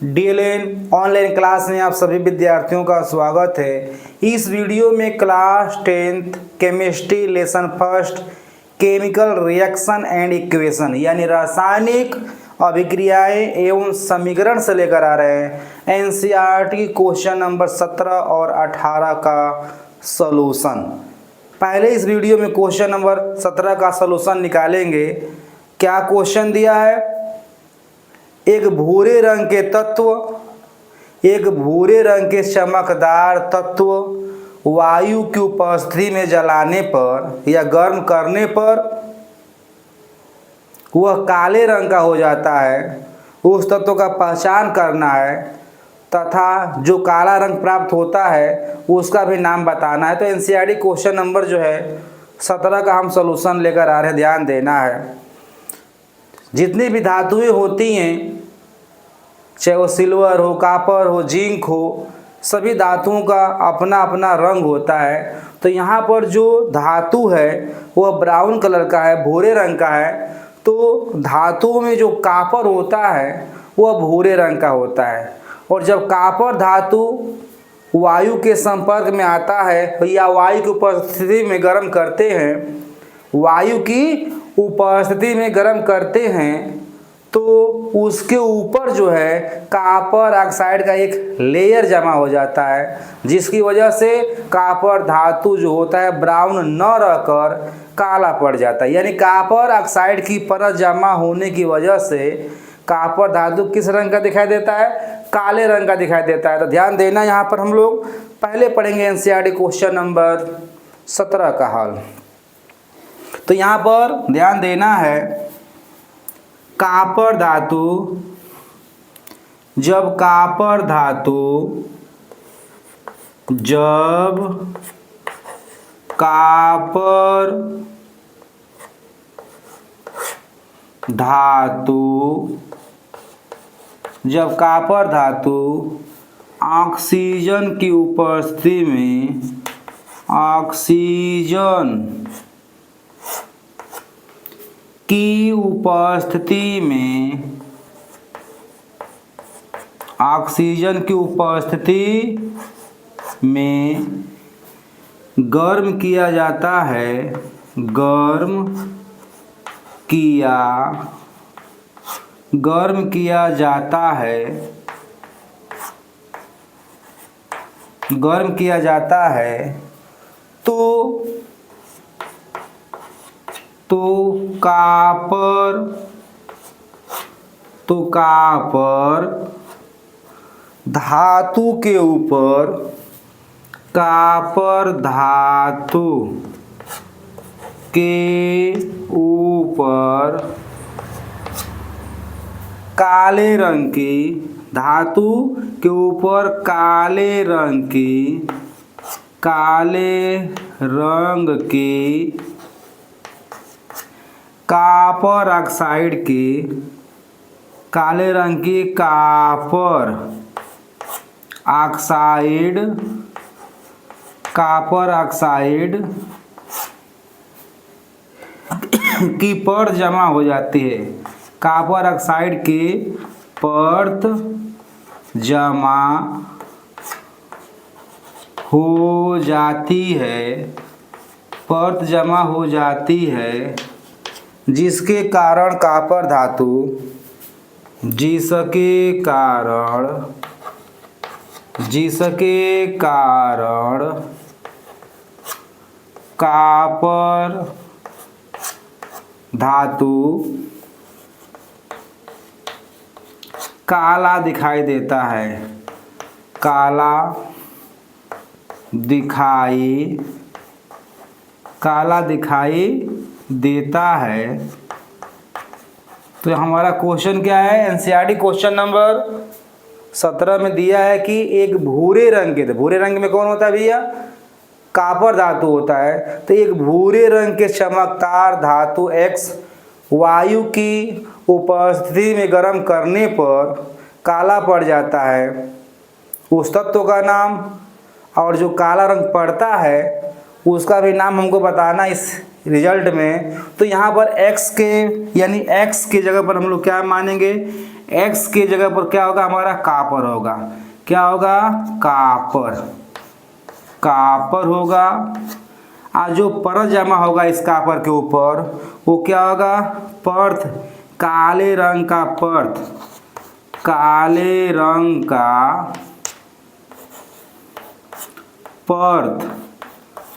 DLN online class में आप सभी विद्यार्थियों का स्वागत है। इस वीडियो में class 10th chemistry lesson first chemical reaction and equation यानी रासायनिक अभिक्रियाएं एवं समीकरण से लेकर आ रहे हैं एनसीईआरटी क्वेश्चन नंबर 17 और 18 का सॉल्यूशन। पहले इस वीडियो में क्वेश्चन नंबर 17 का सॉल्यूशन निकालेंगे। क्या क्वेश्चन दिया है? एक भूरे रंग के तत्व, एक भूरे रंग के चमकदार तत्व वायु की उपस्थिति में जलाने पर या गर्म करने पर वह काले रंग का हो जाता है। उस तत्व का पहचान करना है तथा जो काला रंग प्राप्त होता है उसका भी नाम बताना है। तो एनसीईआरटी क्वेश्चन नंबर जो है 17 का हम सॉल्यूशन लेकर आ रहे हैं, ध्यान देना है। जितनी भी धातुएं होती हैं, चाहे वो सिल्वर हो, कॉपर हो, जिंक हो, सभी धातुओं का अपना अपना रंग होता है। तो यहाँ पर जो धातु है वह ब्राउन कलर का है, भूरे रंग का है। तो धातुओं में जो कॉपर होता है वह भूरे रंग का होता है। और जब कॉपर धातु वायु के संपर्क में आता है या वायु की उपस्थिति में गर्म करते हैं, वायु की उपस्थिति में गर्म करते हैं तो उसके ऊपर जो है कॉपर ऑक्साइड का एक लेयर जमा हो जाता है, जिसकी वजह से कॉपर धातु जो होता है ब्राउन न रहकर काला पड़ जाता है। यानी कॉपर ऑक्साइड की परत जमा होने की वजह से कॉपर धातु किस रंग का दिखाई देता है? काले रंग का दिखाई देता है। तो ध्यान देना, यहाँ पर हम लोग पहले पढ़ेंगे एनसीईआरटी क्वेश्चन नंबर 17 का हल। तो यहाँ पर ध्यान देना है, कॉपर धातु, जब कॉपर धातु जब कॉपर धातु ऑक्सीजन की उपस्थिति में गर्म किया जाता है, तो कॉपर धातु के ऊपर काले रंग की कॉपर ऑक्साइड की परत जमा हो जाती है। कॉपर ऑक्साइड की परत जमा हो जाती है, जिसके कारण कॉपर धातु काला दिखाई देता है, काला दिखाई देता है। तो हमारा क्वेश्चन क्या है? एनसीईआरटी क्वेश्चन नंबर 17 में दिया है कि एक भूरे रंग में कौन होता है भैया? कॉपर धातु होता है। तो एक भूरे रंग के चमकदार धातु X वायु की उपस्थिति में गर्म करने पर काला पड़ जाता है, उस तत्व का नाम, और जो काला रंग पड़ता है उसका भी नाम हमको बताना इस रिजल्ट में। तो यहाँ पर x के यानी x की जगह पर हम लोग क्या मानेंगे? X के जगह पर क्या होगा हमारा कापर होगा। क्या होगा कापर, कापर होगा। आज जो परत जमा होगा इस कापर के ऊपर वो क्या होगा पर्थ, काले रंग का पर्थ, काले रंग का पर्थ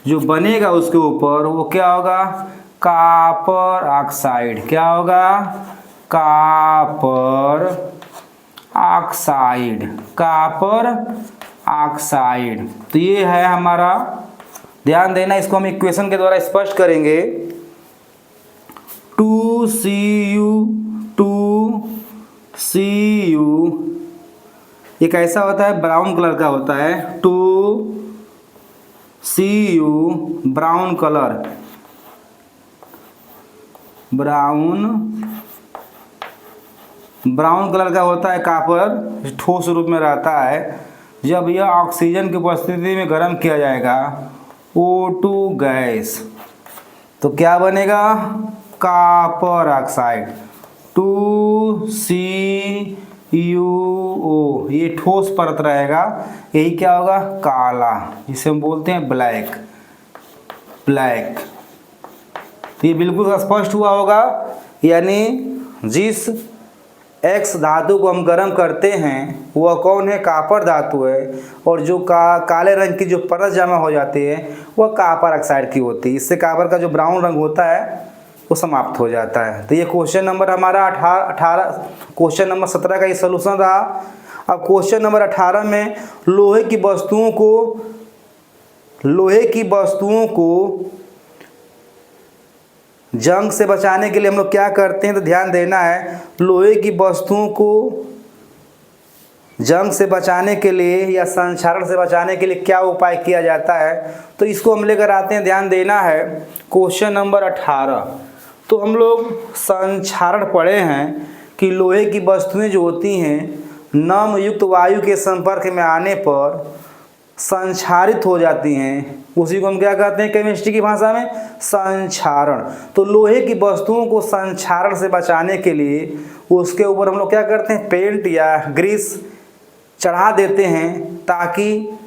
जो बनेगा उसके ऊपर वो क्या होगा कॉपर ऑक्साइड। क्या होगा कॉपर ऑक्साइड, कॉपर ऑक्साइड। तो ये है हमारा, ध्यान देना इसको हम इक्वेशन के द्वारा स्पष्ट करेंगे। 2Cu, 2Cu ये कैसा होता है ब्राउन कलर का होता है। 2Cu brown colour, brown colour का होता है कॉपर, ठोस रूप में रहता है। जब यह ऑक्सीजन की उपस्थिति में गर्म किया जाएगा O2 गैस तो क्या बनेगा कॉपर ऑक्साइड 2CuO। ये ठोस परत रहेगा, यही क्या होगा काला, जिसे हम बोलते हैं ब्लैक, ब्लैक। तो ये बिल्कुल स्पष्ट हुआ होगा। यानी जिस X धातु को हम गर्म करते हैं वह कौन है कॉपर धातु है, और जो काले रंग की जो परत जमा हो जाती है वह कॉपर ऑक्साइड की होती है। इससे कॉपर का जो ब्राउन रंग होता है वो समाप्त हो जाता है। तो ये क्वेश्चन नंबर हमारा 18 क्वेश्चन नंबर 17 का ये सलूशन रहा। अब क्वेश्चन नंबर 18 में लोहे की वस्तुओं को जंग से बचाने के लिए हम लोग क्या करते हैं, तो ध्यान देना है। लोहे की वस्तुओं को जंग से बचाने के लिए या संक्षारण से बचाने के लिए क्या उपाय किया जाता है, तो इसको हम लेकर आते हैं। ध्यान देना है क्वेश्चन नंबर 18। तो हम लोग संक्षारण पढ़े हैं कि लोहे की वस्तुएं जो होती हैं नम युक्त वायु के संपर्क में आने पर संक्षारित हो जाती हैं, उसी को हम क्या कहते हैं केमिस्ट्री की भाषा में संक्षारण। तो लोहे की वस्तुओं को संक्षारण से बचाने के लिए उसके ऊपर हम लोग क्या करते हैं पेंट या ग्रीस चढ़ा देते हैं, ताकि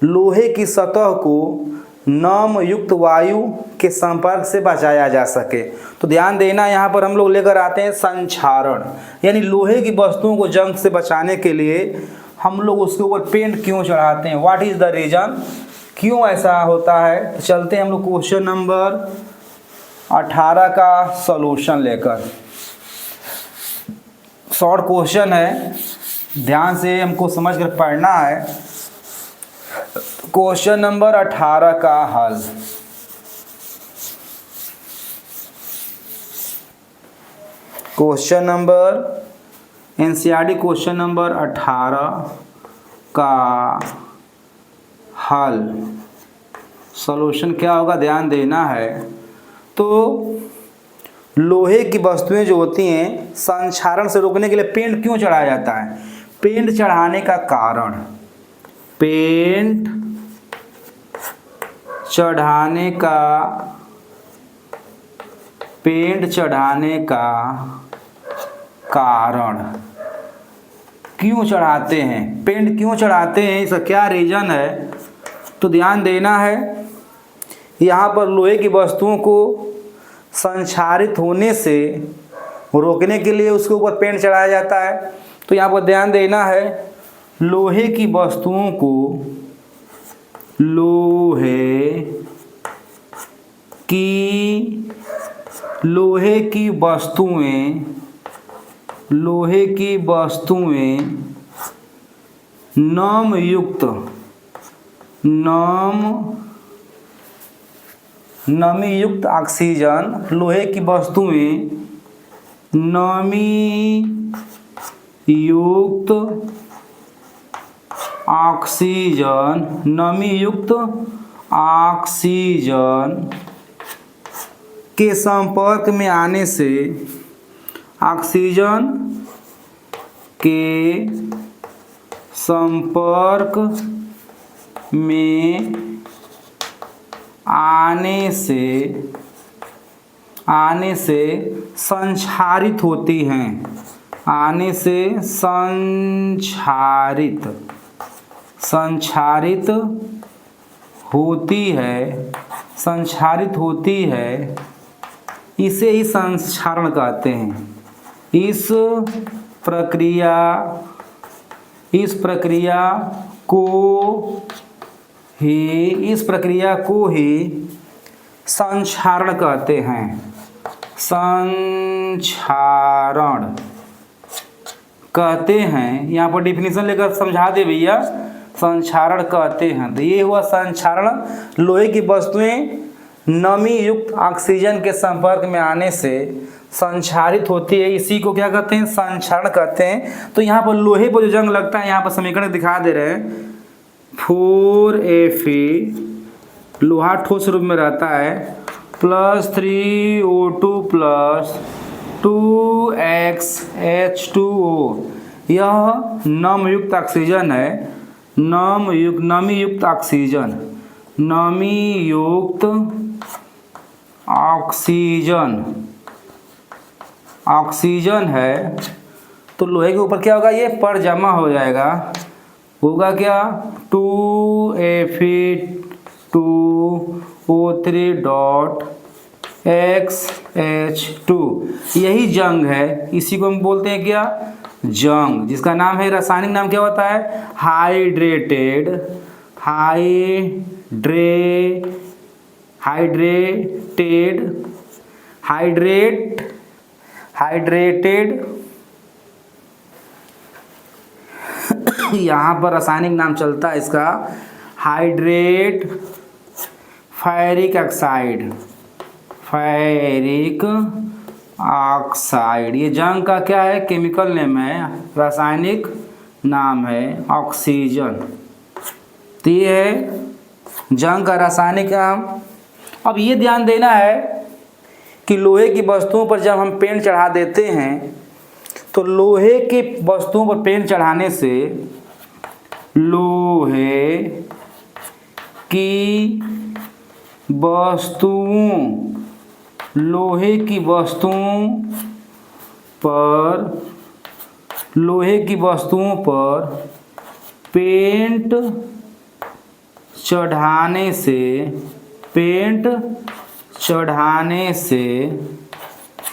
लोहे की सतह को नम युक्त वायु के संपर्क से बचाया जा सके। तो ध्यान देना यहाँ पर हम लोग लेकर आते हैं संक्षारण, यानी लोहे की वस्तुओं को जंग से बचाने के लिए हम लोग उसके ऊपर पेंट क्यों चढ़ाते हैं, व्हाट इज द रीजन, क्यों ऐसा होता है। तो चलते हैं हम लोग क्वेश्चन नंबर 18 का सॉल्यूशन लेकर। शॉर्ट क्वेश्चन है, ध्यान से हमको समझ कर पढ़ना है। क्वेश्चन नंबर 18 का हल। Question number NCERT question number 18 का हल, सॉल्यूशन क्या होगा ध्यान देना है। तो लोहे की वस्तुएं जो होती हैं संक्षारण से रोकने के लिए पेंट क्यों चढ़ाया जाता है। पेंट चढ़ाने का कारण, पेंट चढ़ाने का कारण क्यों चढ़ाते हैं, पेंट क्यों चढ़ाते हैं, इसका क्या रीजन है। तो ध्यान देना है यहाँ पर लोहे की वस्तुओं को संक्षारित होने से रोकने के लिए उसके ऊपर पेंट चढ़ाया जाता है। तो यहाँ पर ध्यान देना है लोहे की वस्तुएं नम युक्त ऑक्सीजन, लोहे की वस्तुएं नमी युक्त ऑक्सीजन के संपर्क में आने से, ऑक्सीजन के संपर्क में आने से संक्षारित होती हैं, आने से संक्षारित होती है, इसे ही संक्षारण कहते हैं। इस प्रक्रिया को ही संक्षारण कहते हैं। संक्षारण कहते हैं, यहाँ पर डिफिनीशन लेकर समझा दे भैया। संक्षारण कहते हैं, तो ये हुआ संक्षारण। लोहे की वस्तुएं नमी युक्त ऑक्सीजन के संपर्क में आने से संक्षारित होती है, इसी को क्या कहते हैं? संक्षारण कहते हैं। तो यहाँ पर लोहे पर जो जंग लगता है, यहाँ पर समीकरण दिखा दे रहे हैं। 4Fe लोहा ठोस रूप में रहता है, प्लस 3O2 प्लस 2XH2O, यह नमयुक्त ऑक्सीजन है। नमीयुक्त ऑक्सीजन है। तो लोहे के ऊपर क्या होगा? ये पर जमा हो जाएगा, होगा क्या? 2Fe2O3.XH2, यही जंग है। इसी को हम बोलते हैं क्या? जंग, जिसका नाम है, रासायनिक नाम क्या होता है? हाइड्रेटेड यहाँ पर रासायनिक नाम चलता है इसका हाइड्रेट फेरिक ऑक्साइड। ये जंग का क्या है? केमिकल नेम है, रासायनिक नाम है ऑक्सीजन। तो ये है जंग का रासायनिक नाम। अब ये ध्यान देना है कि लोहे की वस्तुओं पर जब हम पेंट चढ़ा देते हैं, तो लोहे की वस्तुओं पर पेंट चढ़ाने से लोहे की वस्तुओं पर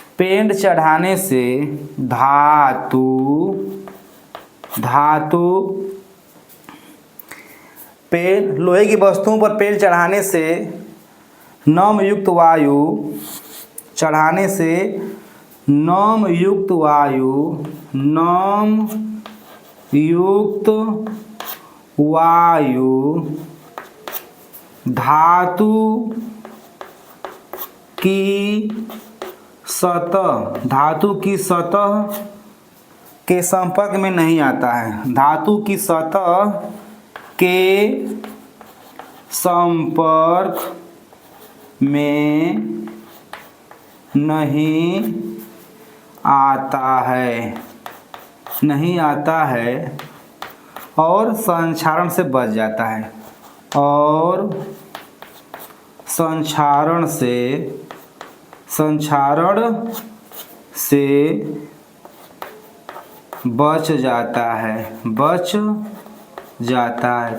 पेंट चढ़ाने से लोहे की वस्तुओं पर पेंट चढ़ाने से नमयुक्त वायु धातु की सतह के संपर्क में नहीं आता है। धातु की सतह के संपर्क में नहीं आता है और संक्षारण से बच जाता है, संक्षारण से बच जाता है।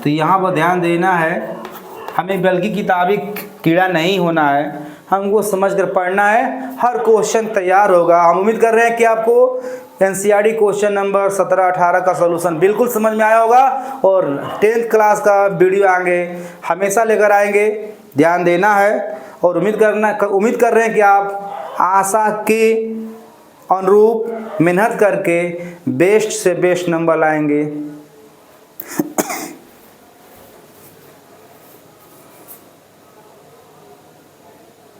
तो यहाँ पर ध्यान देना है, हमें बल्कि किताबी कीड़ा नहीं होना है, हमको समझ कर पढ़ना है। हर क्वेश्चन तैयार होगा। हम उम्मीद कर रहे हैं कि आपको एनसीईआरटी क्वेश्चन नंबर 17-18 का सॉल्यूशन बिल्कुल समझ में आया होगा, और 10th क्लास का वीडियो आगे हमेशा लेकर आएंगे। ध्यान देना है, और उम्मीद कर रहे हैं कि आप आशा के अनुरूप मेहनत करके बेस्ट से बेस्ट नंबर लाएंगे।